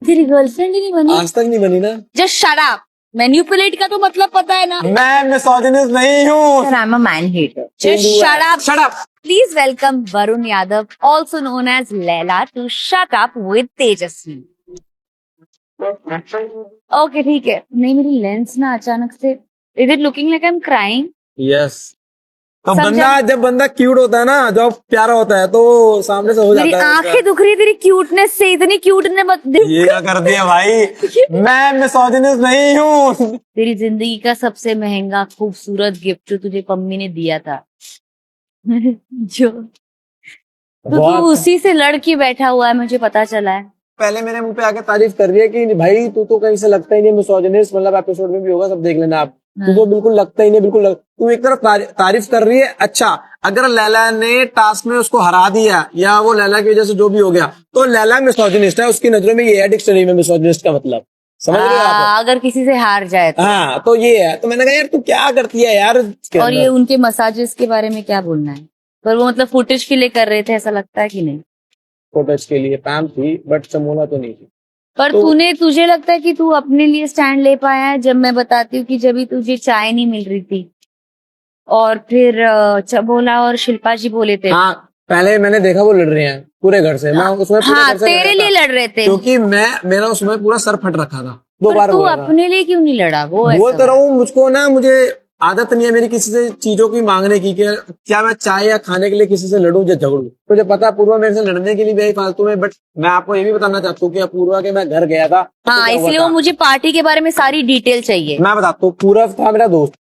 तेरी गर्लफ्रेंड ही नहीं बनी? आज तक नहीं बनी ना। Just shut up. मैनिपुलेट का तो मतलब पता है ना? मैं मिसोजिनिस्ट नहीं हूँ। I am a man hater. Just shut up. Shut up. Please welcome Varun Yadav, also known as Leila, to Shut Up with Tejasvi. Okay ठीक है। नहीं, मेरी लेंस ना अचानक से, is it looking like I am crying? Yes. तो समझा? जब बंदा क्यूट होता है ना, जब प्यारा होता है तो सामने से हो मेरी जाता है। आंखें दुख रही है तेरी क्यूटनेस से, इतनी क्यूट ने ये क्या कर दिया भाई। मैं मिसोजिनिस्ट नहीं हूँ। तेरी जिंदगी का सबसे महंगा खूबसूरत गिफ्ट जो तुझे पम्मी ने दिया था जो तो तू उसी से लड़के बैठा हुआ है, मुझे पता चला है। पहले मेरे मुंह पे आके तारीफ कर रही है कि भाई तू तो कहीं से लगता ही नहीं मिसोजिनिस्ट, मतलब एपिसोड में भी होगा, सब देख लेना आप। तू तो बिल्कुल लगता ही नहीं, तू एक तरफ तारीफ कर रही है। अच्छा, अगर लैला ने टास्क में उसको हरा दिया या वो लैला की वजह से जो भी हो गया, तो लैला मिसोजिनिस्ट है उसकी नजरों में। ये है डिक्शनरी में मिसोजिनिस्ट का मतलब, समझ रहे हो आप? अगर किसी से हार जाए तो। हाँ, तो ये है। तो मैंने कहा यार तू क्या करती है यार। और ये उनके मसाजेस के बारे में क्या बोलना है? पर वो मतलब फुटेज के लिए कर रहे थे, ऐसा लगता है कि नहीं? फोटोज के लिए पैम थी, बट चमोला तो नहीं थी। पर तुझे लगता है कि तू अपने लिए स्टैंड ले पाया है? जब मैं बताती हूँ कि जब भी तुझे चाय नहीं मिल रही थी और फिर चबोला और शिल्पा जी बोले थे। हाँ, पहले मैंने देखा वो लड़ रहे हैं पूरे घर से। मैं उसमें पूरे हाँ, घर से तेरे लिए लड़ रहे थे, क्योंकि मेरा उसमें पूरा सर फट रखा था। दो बार तू बोला था। अपने लिए क्यों नहीं लड़ा? वो बोल तो रहा हूँ, मुझे आदत नहीं है मेरी किसी से चीजों की मांगने की, कि क्या मैं चाय या खाने के लिए किसी से लड़ूं या झगड़ूं। मुझे पता है पूर्वा मेरे से लड़ने के लिए भी फालतू में। बट मैं आपको ये भी बताना चाहता हूँ कि पूर्वा के मैं घर गया था। हाँ, इसलिए वो मुझे पार्टी के बारे में सारी डिटेल चाहिए। मैं बताता हूँ, पूरव था मेरा दोस्त।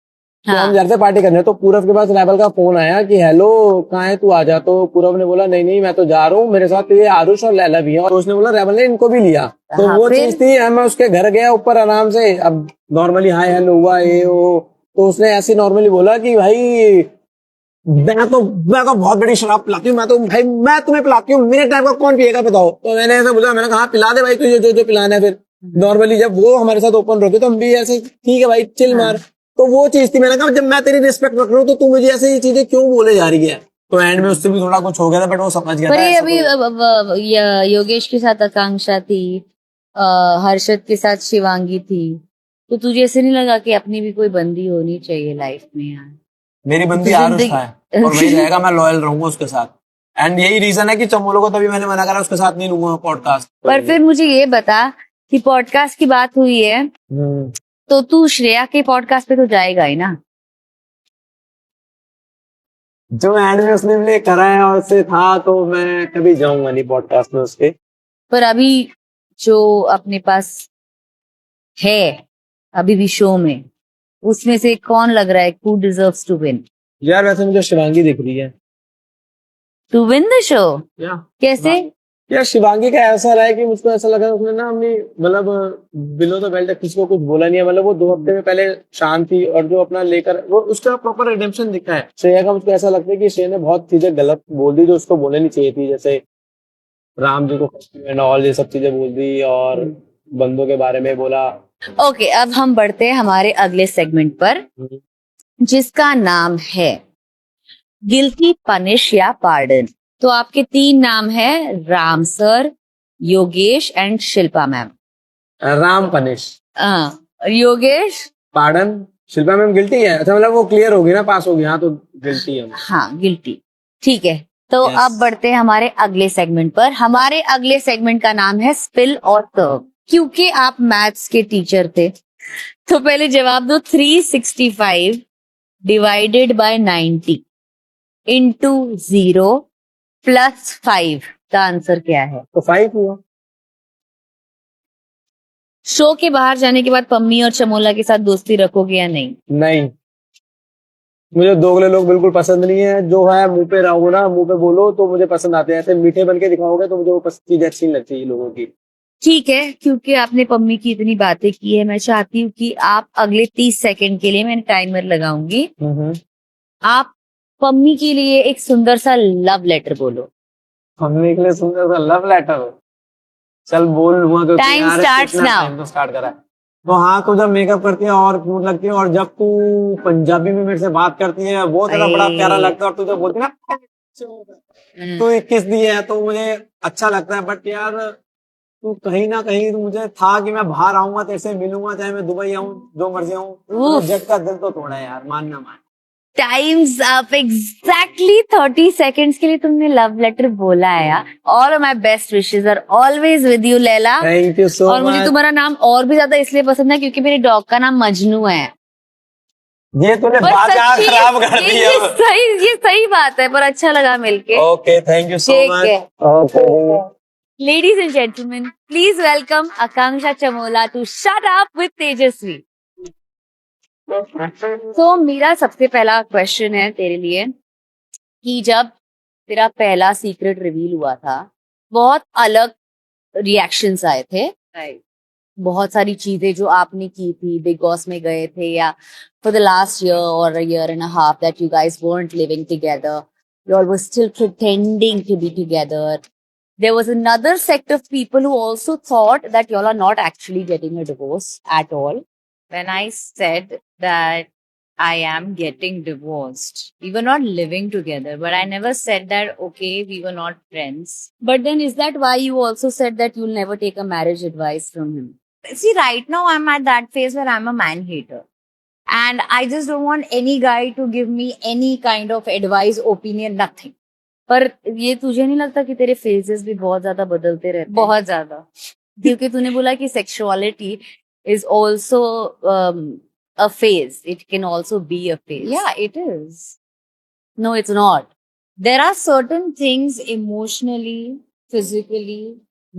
तो हम घर से पार्टी करने, तो पूरव के पास रैबल का फोन आया कि हेलो कहाँ है तू, आ जा। तो पूरव ने बोला नहीं मैं तो जा रहा हूँ, मेरे साथ ये आरुष और लैला भी है। और उसने बोला रैबल ने इनको भी लिया। तो वो चीज थी, मैं उसके घर गया ऊपर आराम से। अब नॉर्मली हाय हेलो हुआ ये वो, तो उसने ऐसे नॉर्मली बोला कि भाई मैं तो बहुत बड़ी शराब पिलाती हूँ, मैं तुम्हें पिलाती हूँ, मेरे टाइप का कौन पिएगा बताओ। तो मैंने ऐसे बोला, मैंने कहा पिला दे भाई तुझे जो पिलाना है। फिर नॉर्मली जब वो हमारे साथ ओपन रखे तो हम भी ऐसे ठीक है भाई चिल मार। तो वो चीज थी, मैंने कहा जब मैं तेरी रिस्पेक्ट रख रहा हूँ तो तू मुझे ऐसे ये चीजें क्यों बोले जा रही है। तो एंड में उससे भी थोड़ा कुछ हो गया था, बट वो समझ गया था। अभी योगेश के साथ आकांक्षा थी, हर्षद के साथ शिवांगी थी, तो तुझे ऐसे नहीं लगा कि अपनी भी कोई बंदी होनी चाहिए लाइफ में यार? मेरी बंदी आरुष है और वही रहेगा, मैं लॉयल रहूंगा उसके साथ। एंड यही रीजन है कि चमोलो को तभी मैंने मना करा, उसके साथ नहीं लूंगा पॉडकास्ट। पर फिर मुझे ये बता कि पॉडकास्ट की बात हुई है तो तू श्रेया के पॉडकास्ट पे तो जाएगा ही ना? जो एंड में उसने मुझे करा है और से था, तो मैं कभी जाऊंगा नहीं पॉडकास्ट में उसके। पर अभी जो अपने पास है अभी भी शो में, उसमें से कौन लग रहा है हु डिजर्व्स टू विन? यार वैसे मुझे शिवांगी दिख रही है टू विन द शो। कैसे? यार शिवांगी का ऐसा रहा है कि मुझको ऐसा लगा उसने ना अपनी मतलब बिलो द बेल्ट किसी को कुछ बोला नहीं है। मतलब वो 2 हफ्ते में पहले शांत थी और जो अपना लेकर वो उसका प्रॉपर रिडेम्पशन दिखा है। श्रेया का मुझको ऐसा लगता है कि श्रेया ने बहुत चीजें गलत बोल दी जो उसको बोलनी चाहिए थी, जैसे राम जी को एंड ऑल ये सब चीजें बोल दी और बंदों के बारे में बोला। ओके, अब हम बढ़ते हैं हमारे अगले सेगमेंट पर, जिसका नाम है गिल्टी, पनिश या पार्डन। तो आपके 3 नाम है, Ram sir, Yogesh and Shilpa ma'am. Ram punish, Yogesh pardon, Shilpa ma'am guilty है। अच्छा, मतलब वो क्लियर होगी ना, पास होगी। हाँ, तो गिल्टी है। हाँ, गिल्टी। ठीक है, तो अब बढ़ते हैं हमारे अगले सेगमेंट पर। हमारे अगले सेगमेंट का नाम है स्पिल और सर्व। क्योंकि आप मैथ्स के टीचर थे तो पहले जवाब दो, 365 डिवाइडेड बाय 90 इंटू 0 प्लस 5 का आंसर क्या है? तो 5 हुआ। शो के बाहर जाने के बाद पम्मी और चमोला के साथ दोस्ती रखोगे या नहीं? नहीं, मुझे दोगले लोग बिल्कुल पसंद नहीं है। जो है मुंह पे रहो ना, मुंह पे बोलो तो मुझे पसंद आते हैं। ऐसे मीठे बन के दिखाओगे तो मुझे वो चीज अच्छी नहीं लगती लोगों की। ठीक है, क्योंकि आपने पम्मी की इतनी बातें की है, मैं चाहती हूँ कि आप अगले 30 सेकंड के लिए, मैंने टाइमर लगाऊंगी, आप पम्मी के लिए एक सुंदर सा लव लेटर बोलो। पम्मी के लिए सुंदर सा लव लेटर? चल बोल लूंगा तो टाइम स्टार्ट्स नाउ। तो स्टार्ट करा है। तो हाँ, तू जब मेकअप करती है और क्यूट लगती है, और जब तू पंजाबी में मेरे से बात करती है वो तेरा बड़ा प्यारा लगता है। और तू जब बोलती है ना तू 21 दी है तो मुझे अच्छा लगता है। बट यार तो कहीं ना कहीं तो मुझे था कि मैं बाहर आऊंगा तेरे से मिलूंगा, चाहे मैं दुबई आऊं, जो मर्जी आऊं। उफ। जट का दिल तो तोड़ा है यार, मानना मान। Times up. एग्जैक्टली 30 सेकेंड्स के लिए तुमने लव लेटर बोला है यार। All my best wishes are always with you Leila. Thank you so और मुझे मच। तुम्हारा नाम और भी ज्यादा इसलिए पसंद है क्योंकि मेरे डॉग का नाम मजनू है। ये तूने पर बाजार सच्ची खराब कर दी ये अब। सही बात है, पर अच्छा लगा मिलके। ओके, थैंक यू सो ठीक मच। है। Okay. Ladies and gentlemen, please welcome Akanksha Chamola to Shut Up with Tejasvi. तो मेरा सबसे पहला क्वेश्चन है तेरे लिए कि जब तेरा पहला सीक्रेट रिवील हुआ था, बहुत अलग रिएक्शंस आए थे। बहुत सारी चीजें जो आपने की थी, बिग बॉस में गए थे या फॉर द लास्ट ईयर और year and a half that you guys weren't living together, you all were still pretending to be together. There was another sect of people who also thought that y'all are not actually getting a divorce at all. When I said that I am getting divorced, we were not living together, but I never said that, okay, we were not friends. But then is that why you also said that you'll never take a marriage advice from him? See, right now I'm at that phase where I'm a man hater. And I just don't want any guy to give me any kind of advice, opinion, nothing. पर ये तुझे नहीं लगता कि तेरे phases भी बहुत ज्यादा बदलते रहते हैं? बहुत ज्यादा. क्योंकि तूने बोला कि sexuality is also a phase. It can also be a phase. Yeah, it is. No, it's not. There are certain things emotionally, physically,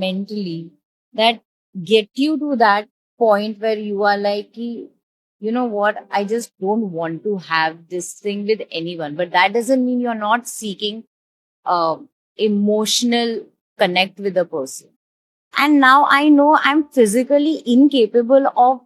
mentally that get you to that point where you are like, you know what, I just don't want to have this thing with anyone. But that doesn't mean you're not seeking emotional connect with a person. And now I know I'm physically incapable of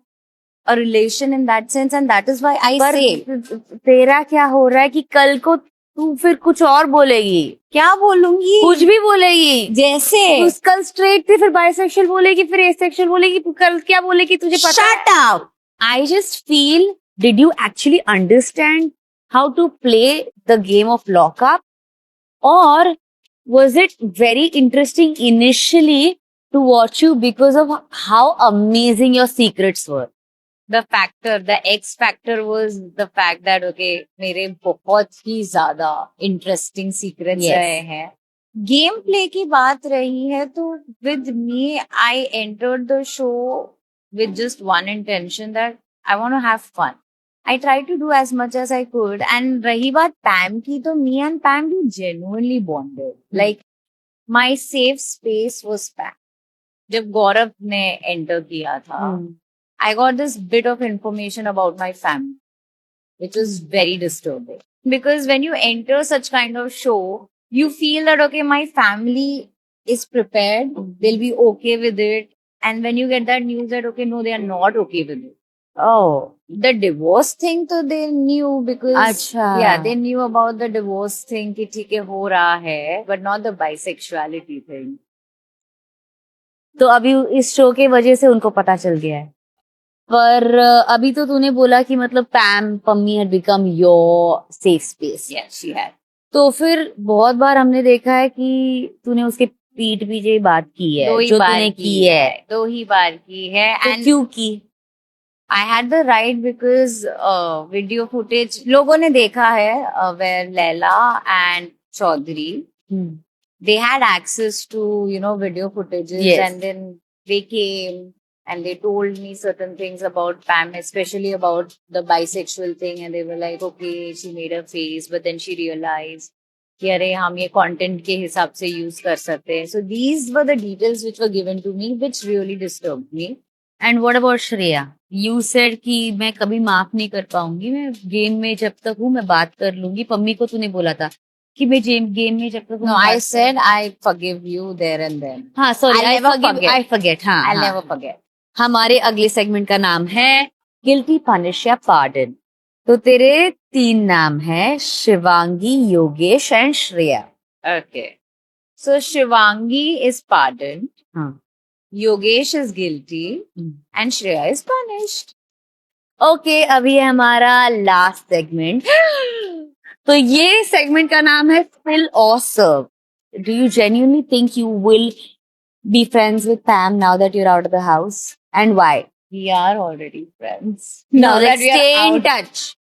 a relation in that sense, and that is why I पर say. तेरा क्या हो रहा है कि कल को तू फिर कुछ और बोलेगी? क्या बोलूंगी? कुछ भी बोलेगी। जैसे तू कल स्ट्रेट थी, फिर बाइसेक्सुअल बोलेगी, फिर एसेक्सुअल बोलेगी, कल क्या बोलेगी तुझे पता है? Shut up! I just feel, did you actually understand how to play the game of lockup? Or was it very interesting initially to watch you because of how amazing your secrets were? The factor, the X factor was the fact that, okay, मेरे बहुत ही ज्यादा interesting secrets Yes. रहे हैं. Game play की बात रही है तो with me, I entered the show with just one intention that I want to have fun. I tried to do as much as I could. And रही बात पैम की, तो me and Pam we genuinely bonded. Like my safe space was Pam. जब गौरव ने enter किया था, I got this bit of information about my family, which was very disturbing. Because when you enter such kind of show, you feel that, okay, my family is prepared, they'll be okay with it. And when you get that news that, okay, no, they are not okay with it. Oh, The divorce thing, तो they knew because, अच्छा. yeah, they knew about the divorce thing कि ठीक है हो रहा है, but not the bisexuality thing. तो अभी इस शो के वजह से उनको पता चल गया है। पर अभी तो तूने बोला कि मतलब पैम Pammi had become your safe space. Yeah, she had. तो फिर बहुत बार हमने देखा है कि तूने उसके पीठ पीछे ही बात की है, दो ही जो बार तूने की है। 2 ही बार की है. तो And क्यों की? I had the right because video footage लोगों ने देखा है where Laila and Chaudhary, they had access to, you know, video footages. Yes. And then they came and they told me certain things about Pam, especially about the bisexual thing. And they were like, okay, she made a face, but then she realized कि अरे हम ये content के हिसाब से use कर सकते हैं. So these were the details which were given to me, which really disturbed me. And what about Shreya? You said कि मैं कभी माफ नहीं कर पाऊंगी, मैं गेम में जब तक हूँ मैं बात कर लूंगी। पम्मी को तूने बोला था कि मैं गेम में जब तक हूँ। No, I said I forgive you there and then. हाँ sorry, I'll never forget. I forget. हाँ, I'll हाँ। never forget. हमारे अगले सेगमेंट का नाम है गिल्टी पनिश या पार्डन। तो तेरे 3 नाम है, Shivangi, Yogesh and Shreya. Okay. So Shivangi is pardoned, हाँ। Yogesh is guilty, and Shreya is punished. Okay, अभी है हमारा लास्ट सेगमेंट। तो ये सेगमेंट का नाम है फिल और सर्व। Do you genuinely think you will be friends with Pam now that you're out of the house? And why? We are already friends. No, Now like that we are stay in out- touch.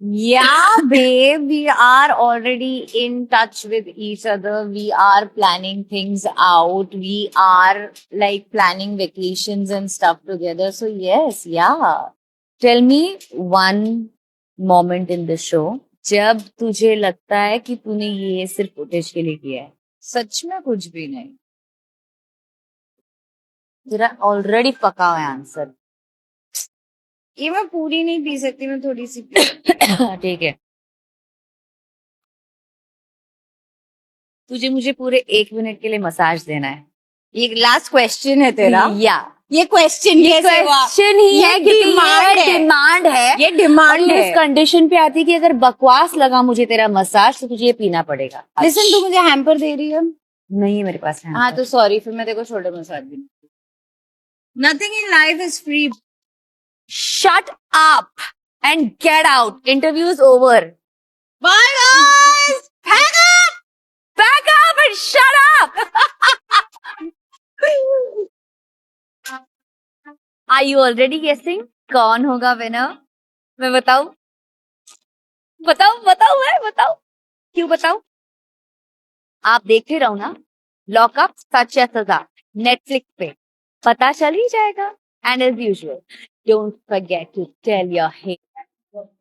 Yeah, babe, we are already in touch with each other. We are planning things out. We are like planning vacations and stuff together. So yes, yeah. Tell me one moment in the show जब तुझे लगता है कि तूने ये सिर्फ footage के लिए किया है. सच में कुछ भी नहीं. तेरा ऑलरेडी पका हुआ है आंसर. ये मैं पूरी नहीं पी सकती, मैं थोड़ी सी पी. ठीक है. तुझे मुझे पूरे 1 मिनट के लिए मसाज देना है. ये लास्ट क्वेश्चन है तेरा. या ये क्वेश्चन क्वेश्चन ही ये है क्योंकि demand ये है. डिमांड है. ये डिमांड और ये है. इस कंडीशन पे आती है कि अगर बकवास लगा मुझे तेरा मसाज तो तुझे ये पीना पड़ेगा. लिसन, तू मुझे हैम्पर दे रही है. नहीं मेरे पास है. हाँ तो सॉरी, फिर मैं तेरे को छोटे मसाज भी. Nothing in life is free. Shut up and get out. Interview is over. Bye guys. Hang up. Back up and shut up. Are you already guessing? कौन होगा विनर? मैं बताऊं? बताओ. क्यों बताऊं? आप देखते रहो ना. लॉकअप सच या सजा नेटफ्लिक्स पे पता चल ही जाएगा. And as usual, don't forget to tell your hate.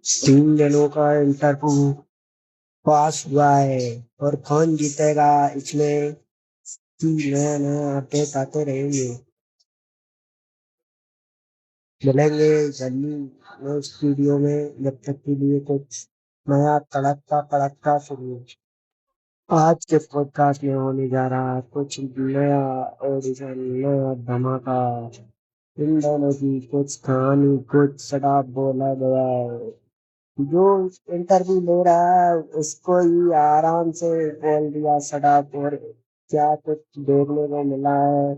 3 जनों का इंटरव्यू पास हुआ है और कौन जीतेगा इसमें की नया नया अपडेट आते रहेंगे. मिलेंगे जल्दी नेक्स्ट वीडियो में. जब तक के लिए कुछ नया तड़कता सुनिए. आज के पॉडकास्ट में होने जा रहा है कुछ नया ऑडिशन, नया धमाका. इन दोनों की कुछ कहानी, कुछ शराब बोला गया है. जो इंटरव्यू ले रहा है उसको ही आराम से बोल दिया शराब. और क्या कुछ देखने को मिला है.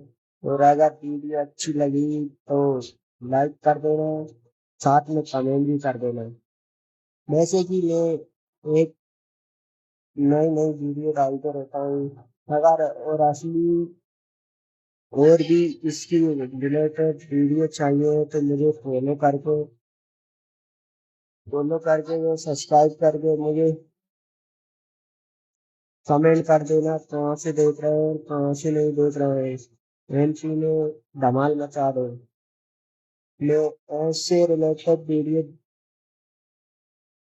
और अगर वीडियो अच्छी लगी तो लाइक कर देना, साथ में कमेंट भी कर देना. वैसे कि मैं एक नई वीडियो डालते रहता हूँ. अगर और असली और भी इसकी रिलेटेड वीडियो चाहिए तो मुझे फॉलो करके वो सब्सक्राइब करके मुझे कमेंट कर देना कहाँ से देख रहे हैं और कहाँ से नहीं देख रहे हैं. एमपी में धमाल मचा दो. मैं ऐसे रिलेटेड वीडियो